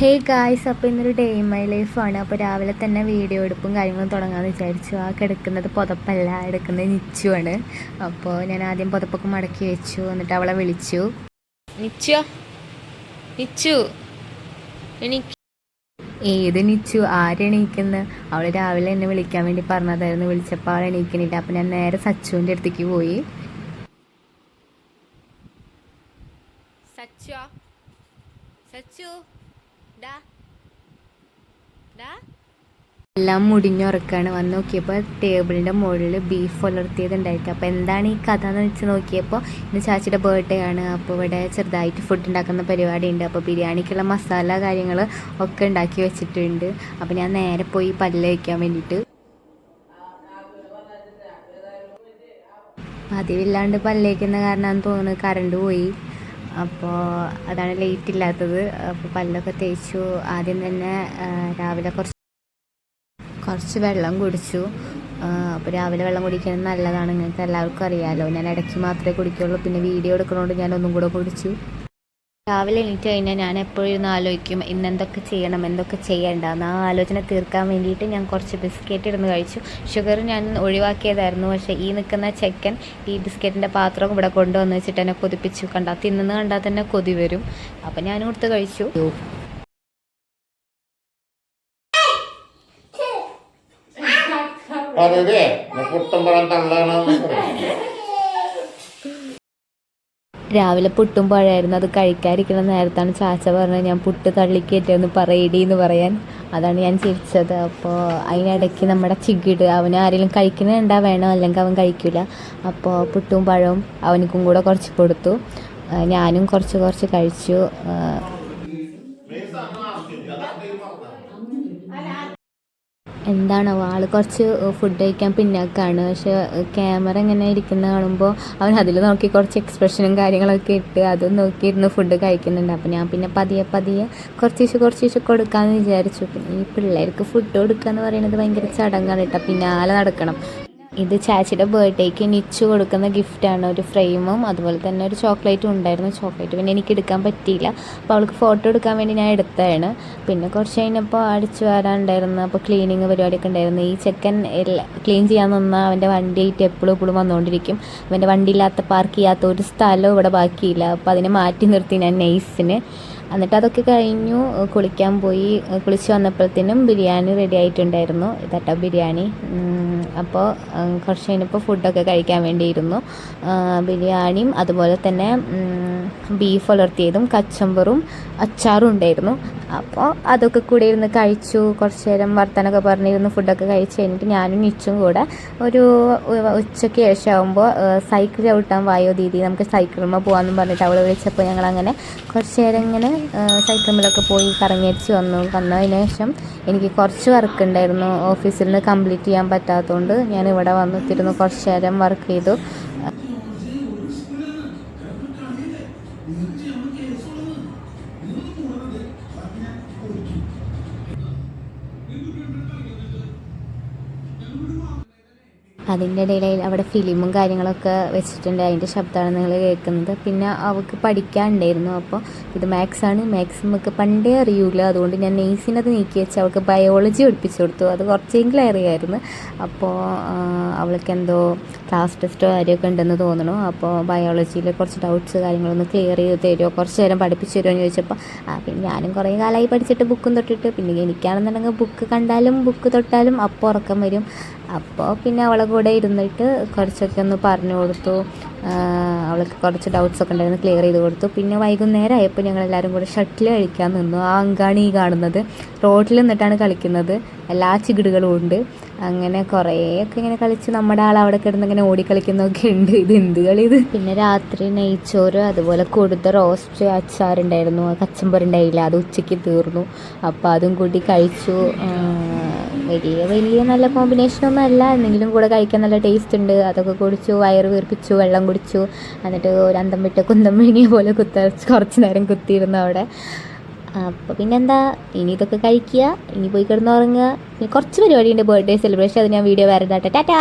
Hey guys, അപ്പോൾ ഇന്നൊരു day in my ലൈഫാണ്. അപ്പോൾ രാവിലെ തന്നെ വീഡിയോ എടുപ്പും കാര്യങ്ങളും തുടങ്ങാമെന്ന് വിചാരിച്ചു. ആ കിടക്കുന്നത് പുതപ്പല്ല, എടുക്കുന്നത് നിച്ചുവാണ്. അപ്പോൾ ഞാൻ ആദ്യം പുതപ്പൊക്കെ മടക്കി വെച്ചു, എന്നിട്ട് അവളെ വിളിച്ചു. നിച്ചു ഏത് നിച്ചു? ആരെണീക്കുന്നത്? അവൾ രാവിലെ എന്നെ വിളിക്കാൻ വേണ്ടി പറഞ്ഞതായിരുന്നു. വിളിച്ചപ്പോൾ അവൾ എണീക്കണില്ല. അപ്പോൾ ഞാൻ നേരെ സച്ചുവിൻ്റെ അടുത്തേക്ക് പോയി. സച്ചു എല്ലാം മുടിഞ്ഞുറക്കാണ്. വന്ന് നോക്കിയപ്പോൾ ടേബിളിൻ്റെ മുകളിൽ ബീഫ് ഉലർത്തിയതുണ്ടായിരിക്കും. അപ്പോൾ എന്താണ് ഈ കഥ എന്ന് വെച്ച് നോക്കിയപ്പോൾ ഇന്ന് ചാച്ചിയുടെ ബർത്ത്ഡേ ആണ്. അപ്പോൾ ഇവിടെ ചെറുതായിട്ട് ഫുഡ് ഉണ്ടാക്കുന്ന പരിപാടി ഉണ്ട്. അപ്പോൾ ബിരിയാണിക്കുള്ള മസാല കാര്യങ്ങൾ ഒക്കെ ഉണ്ടാക്കി വെച്ചിട്ടുണ്ട്. അപ്പോൾ ഞാൻ നേരെ പോയി പല്ല് വയ്ക്കാൻ വേണ്ടിയിട്ട്. പതിവില്ലാണ്ട് പല്ലേക്കുന്ന കാരണമാണെന്ന് തോന്നുന്നു കറണ്ട് പോയി. അപ്പോൾ അതാണ് ലേറ്റ് ഇല്ലാത്തത്. അപ്പോൾ പല്ലൊക്കെ തേച്ചു. ആദ്യം തന്നെ രാവിലെ കുറച്ച് വെള്ളം കുടിച്ചു. അപ്പോൾ രാവിലെ വെള്ളം കുടിക്കുന്നത് നല്ലതാണ്, നിങ്ങൾക്ക് എല്ലാവർക്കും അറിയാമല്ലോ. ഞാൻ ഇടയ്ക്ക് മാത്രമേ കുടിക്കുള്ളൂ. പിന്നെ വീഡിയോ എടുക്കുന്നതുകൊണ്ട് ഞാൻ ഒന്നും കൂടെ കുടിച്ചു. രാവിലെ എണീറ്റ് കഴിഞ്ഞാൽ ഞാൻ എപ്പോഴും ഇരുന്ന് ആലോചിക്കും ഇന്നെന്തൊക്കെ ചെയ്യണം, എന്തൊക്കെ ചെയ്യേണ്ടെന്ന്. ആ ആലോചന തീർക്കാൻ വേണ്ടിയിട്ട് ഞാൻ കുറച്ച് ബിസ്ക്കറ്റ് ഇരുന്ന് കഴിച്ചു. ഷുഗർ ഞാൻ ഒഴിവാക്കിയതായിരുന്നു. പക്ഷേ ഈ നിൽക്കുന്ന ചെക്കൻ ഈ ബിസ്ക്കറ്റിൻ്റെ പാത്രം ഇവിടെ കൊണ്ടുവന്ന് വെച്ചിട്ട് എന്നെ കൊതിപ്പിച്ചു. തിന്നുന്ന കണ്ടാൽ തന്നെ കൊതി വരും. അപ്പം ഞാനും കൊടുത്ത് കഴിച്ചു. രാവിലെ പുട്ടും പഴമായിരുന്നു. അത് കഴിക്കാതിരിക്കുന്ന നേരത്താണ് ചാച്ച പറഞ്ഞത് ഞാൻ പുട്ട് തള്ളിക്കയറ്റെന്ന് പറയടീന്ന് പറയാൻ. അതാണ് ഞാൻ ചിരിച്ചത്. അപ്പോൾ അതിനിടയ്ക്ക് നമ്മുടെ ചികിട് അവന് ആരെങ്കിലും കഴിക്കുന്നുണ്ടാ വേണോ, അല്ലെങ്കിൽ അവൻ കഴിക്കില്ല. അപ്പോൾ പുട്ടും പഴവും അവനക്കും കൂടെ കുറച്ച് കൊടുത്തു. ഞാനും കുറച്ച് കഴിച്ചു. എന്താണോ ആൾ കുറച്ച് ഫുഡ് കഴിക്കാൻ പിന്നാക്കാണ്. പക്ഷെ ക്യാമറ ഇങ്ങനെ ഇരിക്കുന്ന കാണുമ്പോൾ അവൻ അതിൽ നോക്കി കുറച്ച് എക്സ്പ്രഷനും കാര്യങ്ങളൊക്കെ ഇട്ട് അതും നോക്കിയിരുന്ന് ഫുഡ് കഴിക്കുന്നുണ്ട്. അപ്പോൾ ഞാൻ പിന്നെ പതിയെ കുറച്ച് കൊടുക്കാമെന്ന് വിചാരിച്ചു. പിന്നെ ഈ പിള്ളേർക്ക് ഫുഡ് കൊടുക്കുക എന്ന് പറയുന്നത് ഭയങ്കര ചടങ്ങാണ് കേട്ടോ, പിന്നാലെ നടക്കണം. ഇത് ചാച്ചിയുടെ ബർത്ത്ഡേക്ക് നിച്ചു കൊടുക്കുന്ന ഗിഫ്റ്റാണ്. ഒരു ഫ്രെയിമും അതുപോലെ തന്നെ ഒരു ചോക്ലേറ്റും ഉണ്ടായിരുന്നു. ചോക്ലേറ്റ് പിന്നെ എനിക്ക് എടുക്കാൻ പറ്റിയില്ല. അപ്പോൾ അവൾക്ക് ഫോട്ടോ എടുക്കാൻ വേണ്ടി ഞാൻ എടുത്തതാണ്. പിന്നെ കുറച്ച് കഴിഞ്ഞപ്പോൾ അടിച്ചു വരാനുണ്ടായിരുന്നു. അപ്പോൾ ക്ലീനിങ് പരിപാടിയൊക്കെ ഉണ്ടായിരുന്നു. ഈ ചെക്കൻ ക്ലീൻ ചെയ്യാൻ നിന്നാൽ അവൻ്റെ വണ്ടിയായിട്ട് എപ്പോഴും വന്നുകൊണ്ടിരിക്കും. അവൻ്റെ വണ്ടിയില്ലാത്ത പാർക്ക് ചെയ്യാത്ത ഒരു സ്ഥലവും ഇവിടെ ബാക്കിയില്ല. അപ്പോൾ അതിനെ മാറ്റി നിർത്തി ഞാൻ നൈസിന്. എന്നിട്ട് അതൊക്കെ കഴിഞ്ഞു കുളിക്കാൻ പോയി. കുളിച്ച് വന്നപ്പോഴത്തേനും ബിരിയാണി റെഡി ആയിട്ടുണ്ടായിരുന്നു. ഇതട്ടോ ബിരിയാണി. അപ്പോൾ കുറച്ച് കഴിഞ്ഞപ്പോൾ ഫുഡൊക്കെ കഴിക്കാൻ വേണ്ടിയിരുന്നു. ബിരിയാണിയും അതുപോലെ തന്നെ ബീഫ് ഉലർത്തിയതും കച്ചമ്പറും അച്ചാറും ഉണ്ടായിരുന്നു. അപ്പോൾ അതൊക്കെ കൂടെ ഇരുന്ന് കഴിച്ചു. കുറച്ച് നേരം വർത്തമാനമൊക്കെ പറഞ്ഞിരുന്നു. ഫുഡൊക്കെ കഴിച്ച് കഴിഞ്ഞിട്ട് ഞാനും നിച്ചും കൂടെ ഒരു ഉച്ചയ്ക്ക് ശേഷമാകുമ്പോൾ സൈക്കിൾ ചവിട്ടാൻ വായോ ദീദി, നമുക്ക് സൈക്കിളിന്മേൽ പോകാമെന്നും പറഞ്ഞിട്ട് അവൾ വിളിച്ചപ്പോൾ ഞങ്ങളങ്ങനെ കുറച്ച് നേരം ഇങ്ങനെ സൈക്കിളിലൊക്കെ പോയി കറങ്ങിയടിച്ച് വന്നതിന് ശേഷം എനിക്ക് കുറച്ച് വർക്ക് ഉണ്ടായിരുന്നു. ഓഫീസിൽ നിന്ന് കംപ്ലീറ്റ് ചെയ്യാൻ പറ്റാത്തതുകൊണ്ട് ഞാൻ ഇവിടെ വന്നിരുന്നു. കുറച്ച് നേരം വർക്ക് ചെയ്തു. അതിൻ്റെ ഇടയിൽ അവിടെ ഫിലിമും കാര്യങ്ങളൊക്കെ വെച്ചിട്ടുണ്ട്. അതിൻ്റെ ശബ്ദമാണ് നിങ്ങൾ കേൾക്കുന്നത്. പിന്നെ അവൾക്ക് പഠിക്കാനുണ്ടായിരുന്നു. അപ്പോൾ ഇത് മാത്സാണ്. മാത്സ് നമുക്ക് പണ്ടേ അറിയില്ല. അതുകൊണ്ട് ഞാൻ നെയ്സിനത് നീക്കി വെച്ച് അവൾക്ക് ബയോളജി പഠിപ്പിച്ചു കൊടുത്തു. അത് കുറച്ചെങ്കിലും അറിയായിരുന്നു. അപ്പോൾ അവൾക്ക് എന്തോ ക്ലാസ് ടെസ്റ്റോ കാര്യമൊക്കെ ഉണ്ടെന്ന് തോന്നണു. അപ്പോൾ ബയോളജിയിൽ കുറച്ച് ഡൗട്ട്സ് കാര്യങ്ങളൊന്ന് ക്ലിയർ ചെയ്ത് തരുമോ, കുറച്ച് നേരം പഠിപ്പിച്ചു തരുമോ എന്ന് ചോദിച്ചപ്പോൾ പിന്നെ ഞാനും കുറേ കാലമായി പഠിച്ചിട്ട് ബുക്കും തൊട്ടിട്ട്, പിന്നെ എനിക്കാണെന്നുണ്ടെങ്കിൽ ബുക്ക് കണ്ടാലും ബുക്ക് തൊട്ടാലും അപ്പോൾ ഉറക്കം വരും. അപ്പോൾ പിന്നെ അവളെ കൂടെ ഇരുന്നിട്ട് കുറച്ചൊക്കെ ഒന്ന് പറഞ്ഞു കൊടുത്തു. അവൾക്ക് കുറച്ച് ഡൗട്ട്സൊക്കെ ഉണ്ടായിരുന്നു, ക്ലിയർ ചെയ്ത് കൊടുത്തു. പിന്നെ വൈകുന്നേരം ആയപ്പോൾ ഞങ്ങളെല്ലാവരും കൂടെ ഷട്ടിൽ കളിക്കാൻ നിന്നു. ആ അങ്കാണ് ഈ കാണുന്നത്. റോഡിൽ നിന്നിട്ടാണ് കളിക്കുന്നത്. എല്ലാ ചികിടുകളും ഉണ്ട്. അങ്ങനെ കുറേയൊക്കെ ഇങ്ങനെ കളിച്ച് നമ്മുടെ ആൾ അവിടെ കിടന്ന് ഇങ്ങനെ ഓടിക്കളിക്കുന്നൊക്കെ ഉണ്ട്. ഇത് എന്ത് കളി ഇത്. പിന്നെ രാത്രി നെയ്ച്ചോറ്, അതുപോലെ കൊടുത്ത റോസ്റ്റ്, അച്ചാറുണ്ടായിരുന്നു. കച്ചമ്പറുണ്ടായില്ല, അത് ഉച്ചയ്ക്ക് തീർന്നു. അപ്പോൾ അതും കൂട്ടി കഴിച്ചു. വലിയ നല്ല കോമ്പിനേഷനൊന്നും അല്ല, എന്തെങ്കിലും കൂടെ കഴിക്കാൻ നല്ല ടേസ്റ്റ് ഉണ്ട്. അതൊക്കെ കുടിച്ചു, വയറ് വീർപ്പിച്ചു, വെള്ളം കുടിച്ചു. എന്നിട്ട് ഒരു അന്തം വിട്ട് കുന്തം വിഴുങ്ങിയ പോലെ കുറച്ച് നേരം കുത്തിയിരുന്നു അവിടെ. അപ്പോൾ പിന്നെന്താ, ഇനി ഇതൊക്കെ കഴിക്കുക, ഇനി പോയി കിടന്നുറങ്ങുക. ഇനി കുറച്ച് പരിപാടിയുണ്ട്, ബർത്ത്ഡേ സെലിബ്രേഷൻ. അത് ഞാൻ വീഡിയോ വേറെ ഇതാട്ടെ. ടാറ്റാ.